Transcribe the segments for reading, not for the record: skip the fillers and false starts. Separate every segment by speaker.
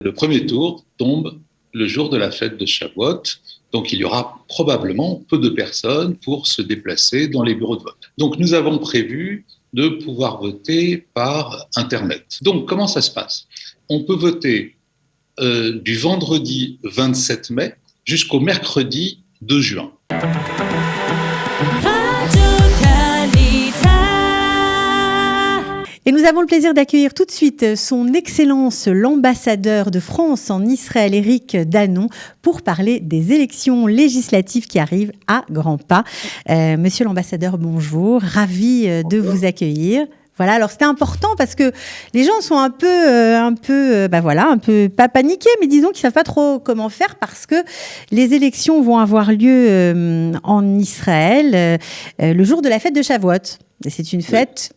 Speaker 1: Le premier tour tombe le jour de la fête de Shavuot, donc il y aura probablement peu de personnes pour se déplacer dans les bureaux de vote. Donc nous avons prévu de pouvoir voter par Internet. Donc comment ça se passe ? On peut voter du vendredi 27 mai jusqu'au mercredi 2 juin.
Speaker 2: Et nous avons le plaisir d'accueillir tout de suite son Excellence l'ambassadeur de France en Israël, Éric Danon, pour parler des élections législatives qui arrivent à grands pas. Monsieur l'ambassadeur, bonjour, ravi de vous accueillir. Voilà, alors c'était important parce que les gens sont un peu pas paniqués, mais disons qu'ils savent pas trop comment faire parce que les élections vont avoir lieu en Israël le jour de la fête de Shavuot. Et c'est une fête,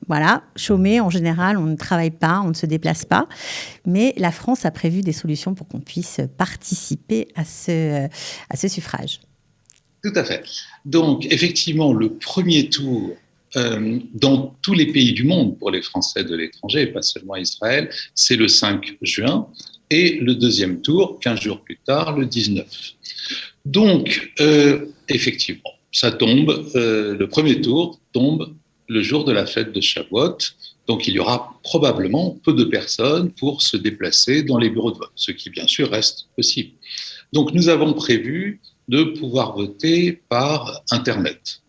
Speaker 2: chômée en général, on ne travaille pas, on ne se déplace pas. Mais la France a prévu des solutions pour qu'on puisse participer à ce suffrage.
Speaker 1: Tout à fait. Donc, effectivement, le premier tour, dans tous les pays du monde, pour les Français de l'étranger, pas seulement Israël, c'est le 5 juin. Et le deuxième tour, 15 jours plus tard, le 19. Donc, effectivement, ça tombe, le premier tour tombe le jour de la fête de Shavuot, donc il y aura probablement peu de personnes pour se déplacer dans les bureaux de vote, ce qui bien sûr reste possible. Donc nous avons prévu de pouvoir voter par Internet,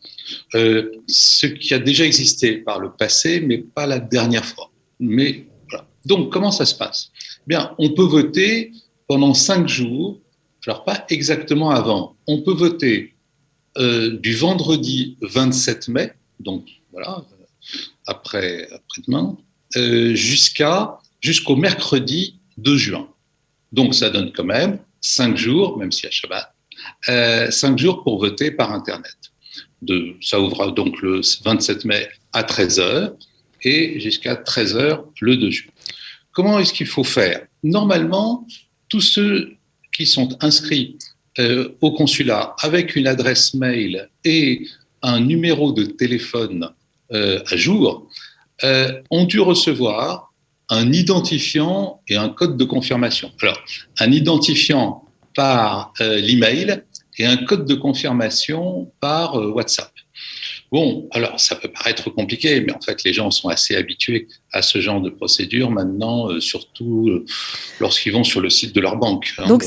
Speaker 1: ce qui a déjà existé par le passé, mais pas la dernière fois. Mais voilà. Donc comment ça se passe ? Bien, on peut voter pendant 5 jours, alors pas exactement avant, on peut voter du vendredi 27 mai, donc voilà, après-demain, jusqu'au mercredi 2 juin. Donc, ça donne quand même 5 jours, même s'il y a Shabbat, 5 jours pour voter par Internet. Ça ouvre donc le 27 mai à 13h et jusqu'à 13h le 2 juin. Comment est-ce qu'il faut faire ? Normalement, tous ceux qui sont inscrits au consulat avec une adresse mail et un numéro de téléphone à jour, ont dû recevoir un identifiant et un code de confirmation. Alors, un identifiant par l'email et un code de confirmation par WhatsApp. Bon, alors ça peut paraître compliqué, mais en fait les gens sont assez habitués à ce genre de procédure maintenant, surtout lorsqu'ils vont sur le site de leur banque.
Speaker 2: Donc,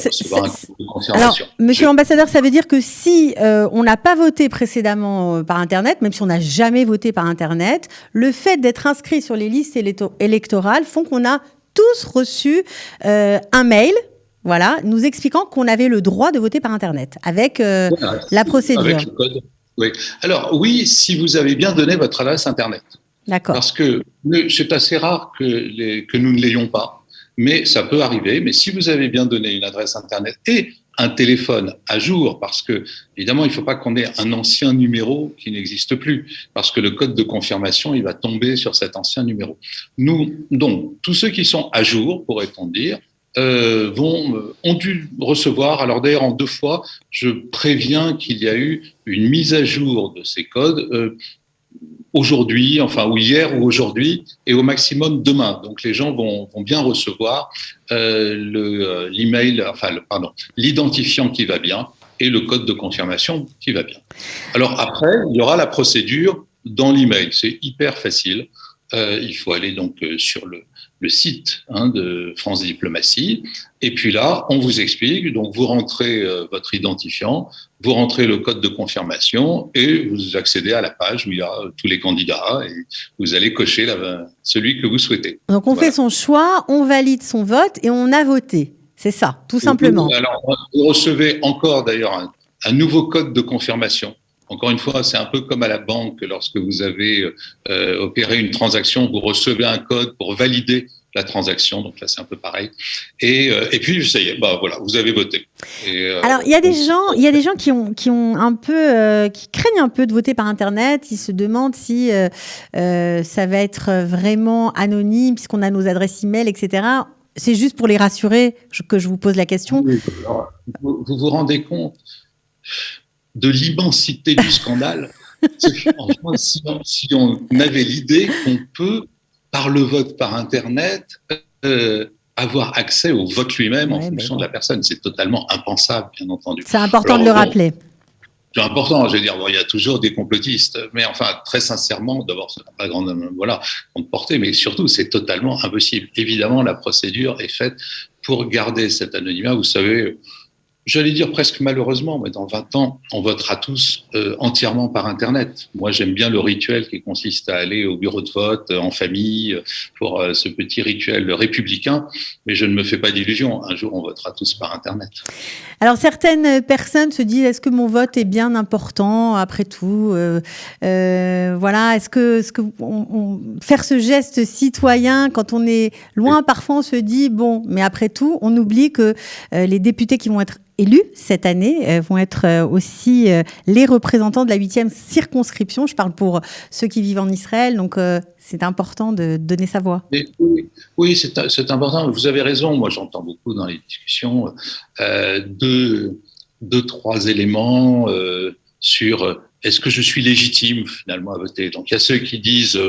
Speaker 2: alors, monsieur l'ambassadeur, ça veut dire que si on n'a pas voté précédemment par Internet, même si on n'a jamais voté par Internet, le fait d'être inscrit sur les listes électorales font qu'on a tous reçu un mail, nous expliquant qu'on avait le droit de voter par Internet avec la procédure.
Speaker 1: Avec le code. Oui. Alors oui, si vous avez bien donné votre adresse Internet.
Speaker 2: D'accord.
Speaker 1: Parce que c'est assez rare que nous ne l'ayons pas, mais ça peut arriver. Mais si vous avez bien donné une adresse Internet et un téléphone à jour, parce que évidemment, il ne faut pas qu'on ait un ancien numéro qui n'existe plus, parce que le code de confirmation, il va tomber sur cet ancien numéro. Donc, tous ceux qui sont à jour, pourrait-on dire, ont dû recevoir, alors d'ailleurs en 2 fois, je préviens qu'il y a eu une mise à jour de ces codes aujourd'hui, ou hier ou aujourd'hui, et au maximum demain. Donc les gens vont bien recevoir l'identifiant qui va bien et le code de confirmation qui va bien. Alors après, il y aura la procédure dans l'email. C'est hyper facile. Il faut aller donc sur le site de France Diplomatie, et puis là, on vous explique, donc vous rentrez votre identifiant, vous rentrez le code de confirmation, et vous accédez à la page où il y a tous les candidats, et vous allez cocher celui que vous souhaitez.
Speaker 2: Donc on fait son choix, on valide son vote, et on a voté. C'est ça, tout simplement.
Speaker 1: Alors, vous recevez encore d'ailleurs un nouveau code de confirmation. Encore une fois, c'est un peu comme à la banque, lorsque vous avez opéré une transaction, vous recevez un code pour valider la transaction. Donc là, c'est un peu pareil. Et puis, ça y est, vous avez voté.
Speaker 2: Alors, il y a des gens qui ont un peu, qui craignent un peu de voter par Internet. Ils se demandent si ça va être vraiment anonyme, puisqu'on a nos adresses e-mail, etc. C'est juste pour les rassurer que je vous pose la question.
Speaker 1: Oui, alors, vous vous rendez compte de l'immensité du scandale. Si on avait l'idée qu'on peut, par le vote par Internet, avoir accès au vote lui-même en fonction de la personne. C'est totalement impensable, bien entendu.
Speaker 2: C'est important de le rappeler.
Speaker 1: C'est important, je veux dire, il y a toujours des complotistes, mais enfin, très sincèrement, d'abord, ça n'a pas grande portée, mais surtout, c'est totalement impossible. Évidemment, la procédure est faite pour garder cet anonymat. Vous savez, j'allais dire presque malheureusement, mais dans 20 ans, on votera tous entièrement par Internet. Moi, j'aime bien le rituel qui consiste à aller au bureau de vote en famille pour ce petit rituel républicain, mais je ne me fais pas d'illusions. Un jour, on votera tous par Internet.
Speaker 2: Alors, certaines personnes se disent, est-ce que mon vote est bien important après tout voilà, est-ce que faire ce geste citoyen, quand on est loin, parfois on se dit, bon, mais après tout, on oublie que les députés qui vont être élus cette année vont être aussi les représentants de la 8e circonscription. Je parle pour ceux qui vivent en Israël, donc c'est important de donner sa voix.
Speaker 1: Oui, c'est important. Vous avez raison. Moi, j'entends beaucoup dans les discussions deux, trois éléments sur est-ce que je suis légitime finalement à voter. Donc, il y a ceux qui disent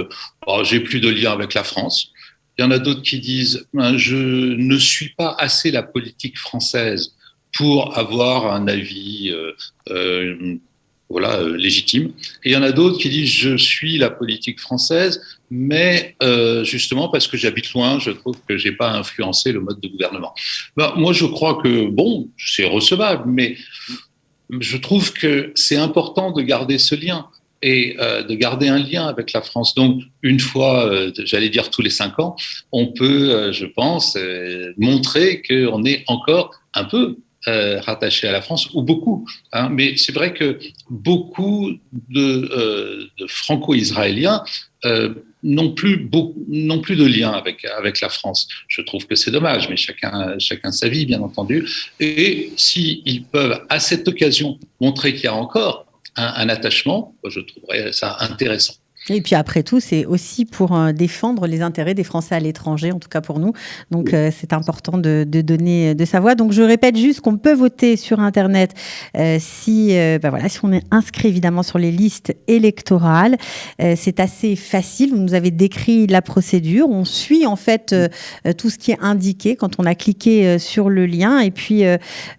Speaker 1: j'ai plus de lien avec la France. Il y en a d'autres qui disent je ne suis pas assez la politique française pour avoir un avis légitime. Et il y en a d'autres qui disent je suis la politique française, mais justement parce que j'habite loin, je trouve que j'ai pas influencé le mode de gouvernement. Moi, je crois que c'est recevable, mais je trouve que c'est important de garder ce lien et de garder un lien avec la France. Donc, une fois, j'allais dire tous les 5 ans, on peut, je pense, montrer qu'on est encore un peu rattaché à la France, ou beaucoup. Mais c'est vrai que beaucoup de franco-israéliens n'ont plus de lien avec la France. Je trouve que c'est dommage, mais chacun sa vie, bien entendu. Et s'ils peuvent, à cette occasion, montrer qu'il y a encore un attachement, je trouverais ça intéressant.
Speaker 2: Et puis après tout, c'est aussi pour défendre les intérêts des Français à l'étranger, en tout cas pour nous. Donc c'est important de donner de sa voix. Donc je répète juste qu'on peut voter sur Internet si on est inscrit évidemment sur les listes électorales. C'est assez facile. Vous nous avez décrit la procédure. On suit en fait tout ce qui est indiqué quand on a cliqué sur le lien. Et puis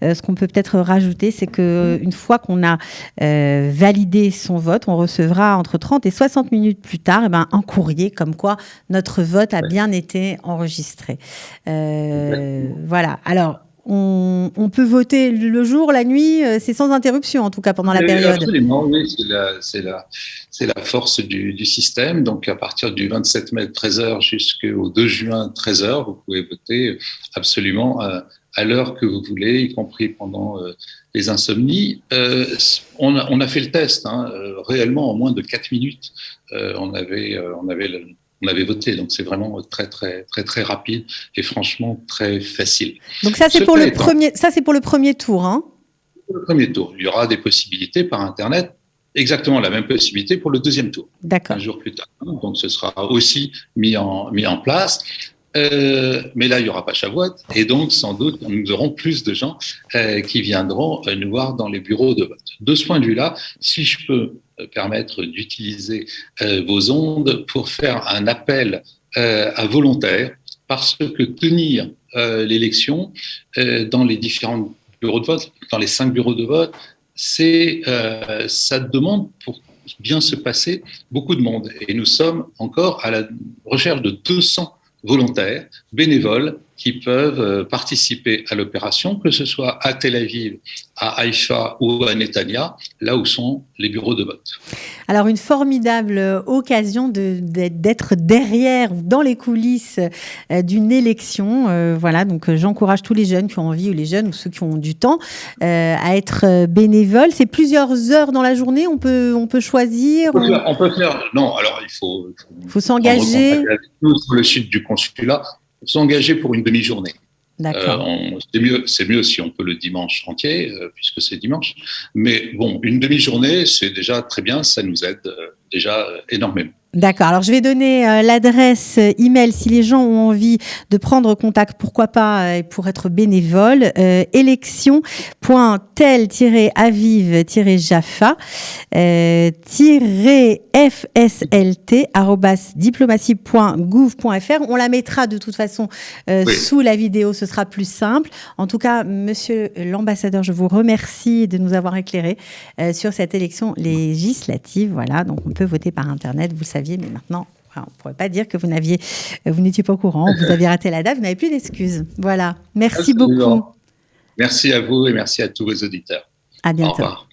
Speaker 2: ce qu'on peut peut-être rajouter, c'est qu'une fois qu'on a validé son vote, on recevra entre 30 et 60 minutes plus tard, un courrier comme quoi notre vote a bien été enregistré. Voilà. Alors, on peut voter le jour, la nuit, c'est sans interruption, en tout cas pendant la période.
Speaker 1: Absolument, oui, c'est la force du système. Donc, à partir du 27 mai 13h jusqu'au 2 juin 13h, vous pouvez voter absolument à l'heure que vous voulez, y compris pendant les insomnies. On a fait le test, réellement en moins de 4 minutes. On avait voté, donc c'est vraiment très très très très rapide et franchement très facile.
Speaker 2: Donc ça c'est pour le premier tour, hein.
Speaker 1: Pour le premier tour, il y aura des possibilités par Internet, exactement la même possibilité pour le deuxième tour.
Speaker 2: D'accord.
Speaker 1: Un jour plus tard, donc ce sera aussi mis en place. Mais là, il n'y aura pas Shavuot, et donc sans doute nous aurons plus de gens qui viendront nous voir dans les bureaux de vote. De ce point de vue-là, si je peux permettre d'utiliser vos ondes pour faire un appel à volontaires, parce que tenir l'élection dans les différents bureaux de vote, dans les 5 bureaux de vote, ça demande pour bien se passer beaucoup de monde. Et nous sommes encore à la recherche de 200 volontaires, bénévoles, qui peuvent participer à l'opération, que ce soit à Tel Aviv, à Haïfa ou à Netanya, là où sont les bureaux de vote.
Speaker 2: Alors, une formidable occasion d'être derrière, dans les coulisses d'une élection. Voilà, donc j'encourage tous les jeunes qui ont envie, ou les jeunes, ou ceux qui ont du temps, à être bénévoles. C'est plusieurs heures dans la journée, on peut choisir.
Speaker 1: On peut faire. Non, alors il faut
Speaker 2: s'engager.
Speaker 1: Sur le site du consulat, s'engager pour une demi-journée.
Speaker 2: D'accord.
Speaker 1: C'est mieux si on peut le dimanche entier, puisque c'est dimanche. Mais bon, une demi-journée, c'est déjà très bien, ça nous aide déjà énormément.
Speaker 2: D'accord. Alors, je vais donner l'adresse email si les gens ont envie de prendre contact, pourquoi pas, pour être bénévole. Élection.tel-aviv-jaffa fslt@diplomatie.gouv.fr. On la mettra de toute façon sous la vidéo, ce sera plus simple. En tout cas, monsieur l'ambassadeur, je vous remercie de nous avoir éclairé sur cette élection législative. Voilà, donc on peut voter par Internet, vous le saviez, mais maintenant, on ne pourrait pas dire que vous n'étiez pas au courant, vous avez raté la date, vous n'avez plus d'excuses. Voilà, merci beaucoup.
Speaker 1: Merci à vous et merci à tous vos auditeurs.
Speaker 2: À bientôt.
Speaker 1: Au revoir.